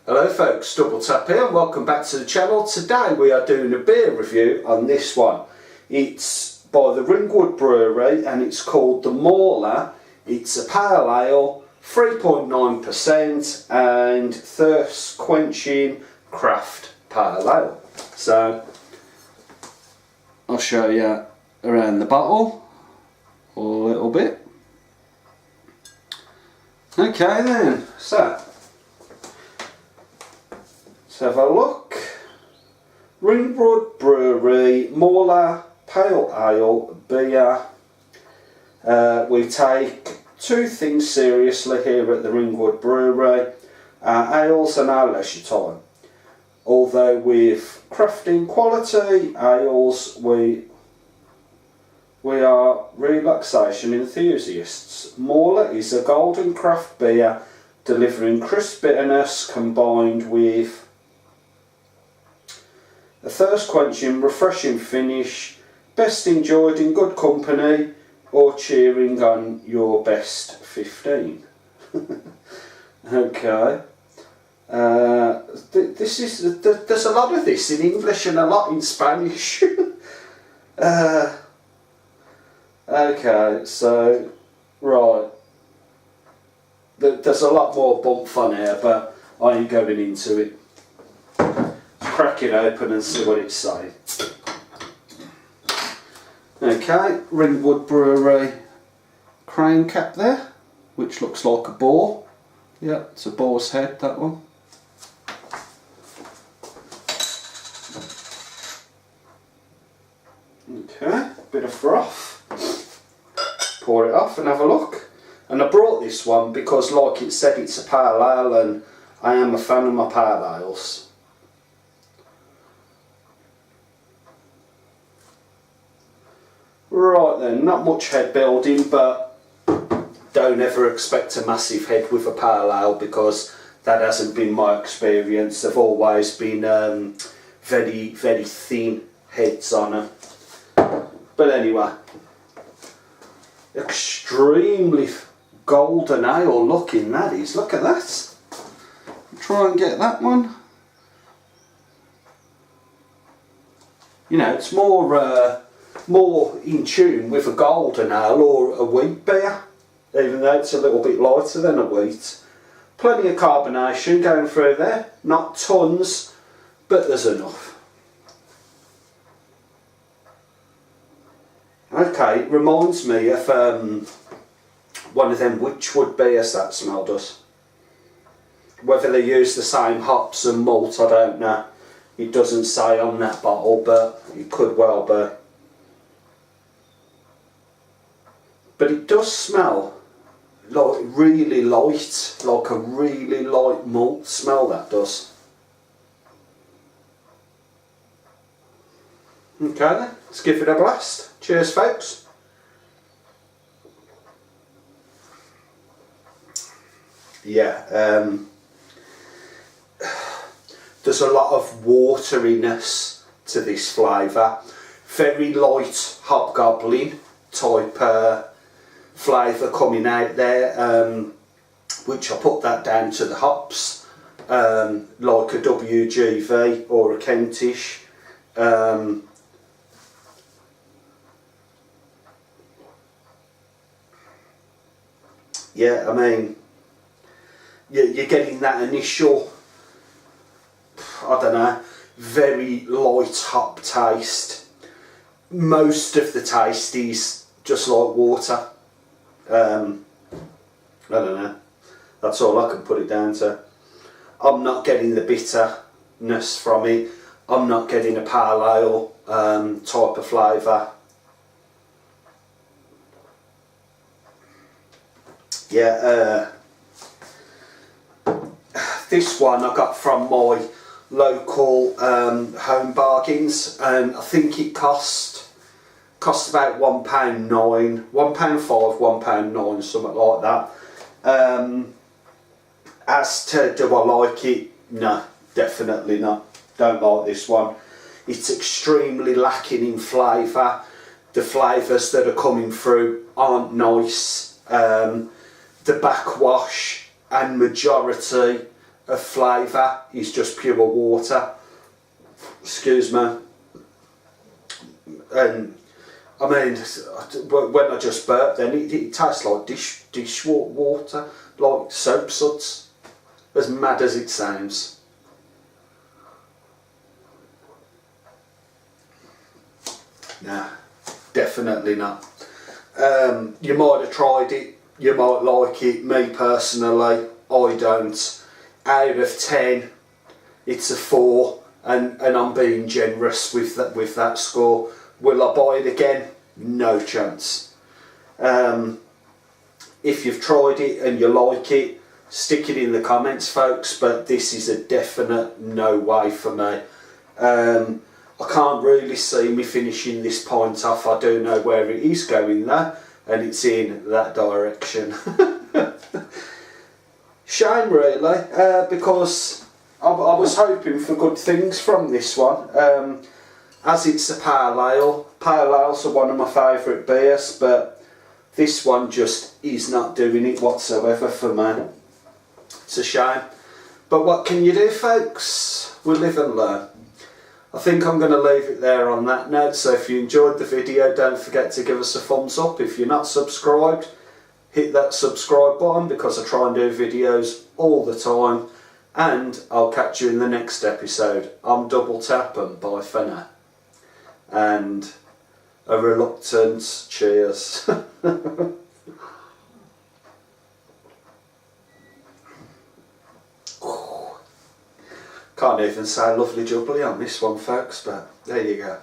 Hello folks, Double Tap here and welcome back to the channel. Today we are doing a beer review on this one. It's by the Ringwood Brewery and it's called the Mauler. It's a pale ale, 3.9% and thirst quenching craft pale ale. So I'll show you around the bottle a little bit. Okay then, so let's have a look. Ringwood Brewery, Mauler, Pale Ale, Beer. We take two things seriously here at the Ringwood Brewery, our ales and our leisure time. Although with crafting quality ales, we are relaxation enthusiasts. Mauler is a golden craft beer delivering crisp bitterness combined with a thirst quenching, refreshing finish, best enjoyed in good company or cheering on your best 15. Okay. There's a lot of this in English and a lot in Spanish. Okay, so, right. There's a lot more bump on here, but I ain't going into it. Crack it open and see what it's saying. Okay, Ringwood Brewery crane cap there, which looks like a boar. Yeah, it's a boar's head, that one. Okay, bit of froth. Pour it off and have a look. And I brought this one because, like it said, it's a pale ale and I am a fan of my pale ales. Right then, not much head building, but don't ever expect a massive head with a pale ale because that hasn't been my experience. They've always been very, very thin heads on them. But anyway, extremely golden ale looking that is. Look at that. Try and get that one. You know, it's more in tune with a golden ale or a wheat beer, even though it's a little bit lighter than a wheat. Plenty of carbonation going through there, not tons, but there's enough. Okay, it reminds me of one of them Witchwood beers, that smell does. Whether they use the same hops and malt, I don't know. It doesn't say on that bottle, but it could well be. But it does smell like really light, like a really light malt smell, that does. Okay then, let's give it a blast. Cheers folks. Yeah, there's a lot of wateriness to this flavour. Very light hobgoblin type flavour coming out there, which I put that down to the hops, like a WGV or a Kentish. Yeah, I mean, you're getting that initial, I don't know, very light hop taste. Most of the taste is just like water. I don't know, that's all I can put it down to. I'm not getting the bitterness from it. I'm not getting a pale ale type of flavour. Yeah, this one I got from my local home bargains, and I think it cost about £1.9, £1.5, £1.9, something like that. As to do I like it? No, definitely not. Don't like this one. It's extremely lacking in flavour. The flavours that are coming through aren't nice. The backwash and majority of flavour is just pure water. Excuse me. And I mean, when I just burped, then it tastes like dish water, like soap suds, as mad as it sounds. Nah, definitely not. You might have tried it, you might like it. Me personally, I don't. Out of 10, it's a 4, and I'm being generous with that score. Will I buy it again? No chance. If you've tried it and you like it, stick it in the comments, folks, but this is a definite no way for me. I can't really see me finishing this pint off. I do know where it is going though, and it's in that direction. Shame really, because I was hoping for good things from this one. As it's a pale ale. Pale ales are one of my favourite beers, but this one just is not doing it whatsoever for me. It's a shame. But what can you do, folks? We live and learn. I think I'm going to leave it there on that note. So if you enjoyed the video, don't forget to give us a thumbs up. If you're not subscribed, hit that subscribe button, because I try and do videos all the time. And I'll catch you in the next episode. I'm Double Tap, and bye for now. And a reluctant cheers. Can't even say lovely jubbly on this one, folks, but there you go.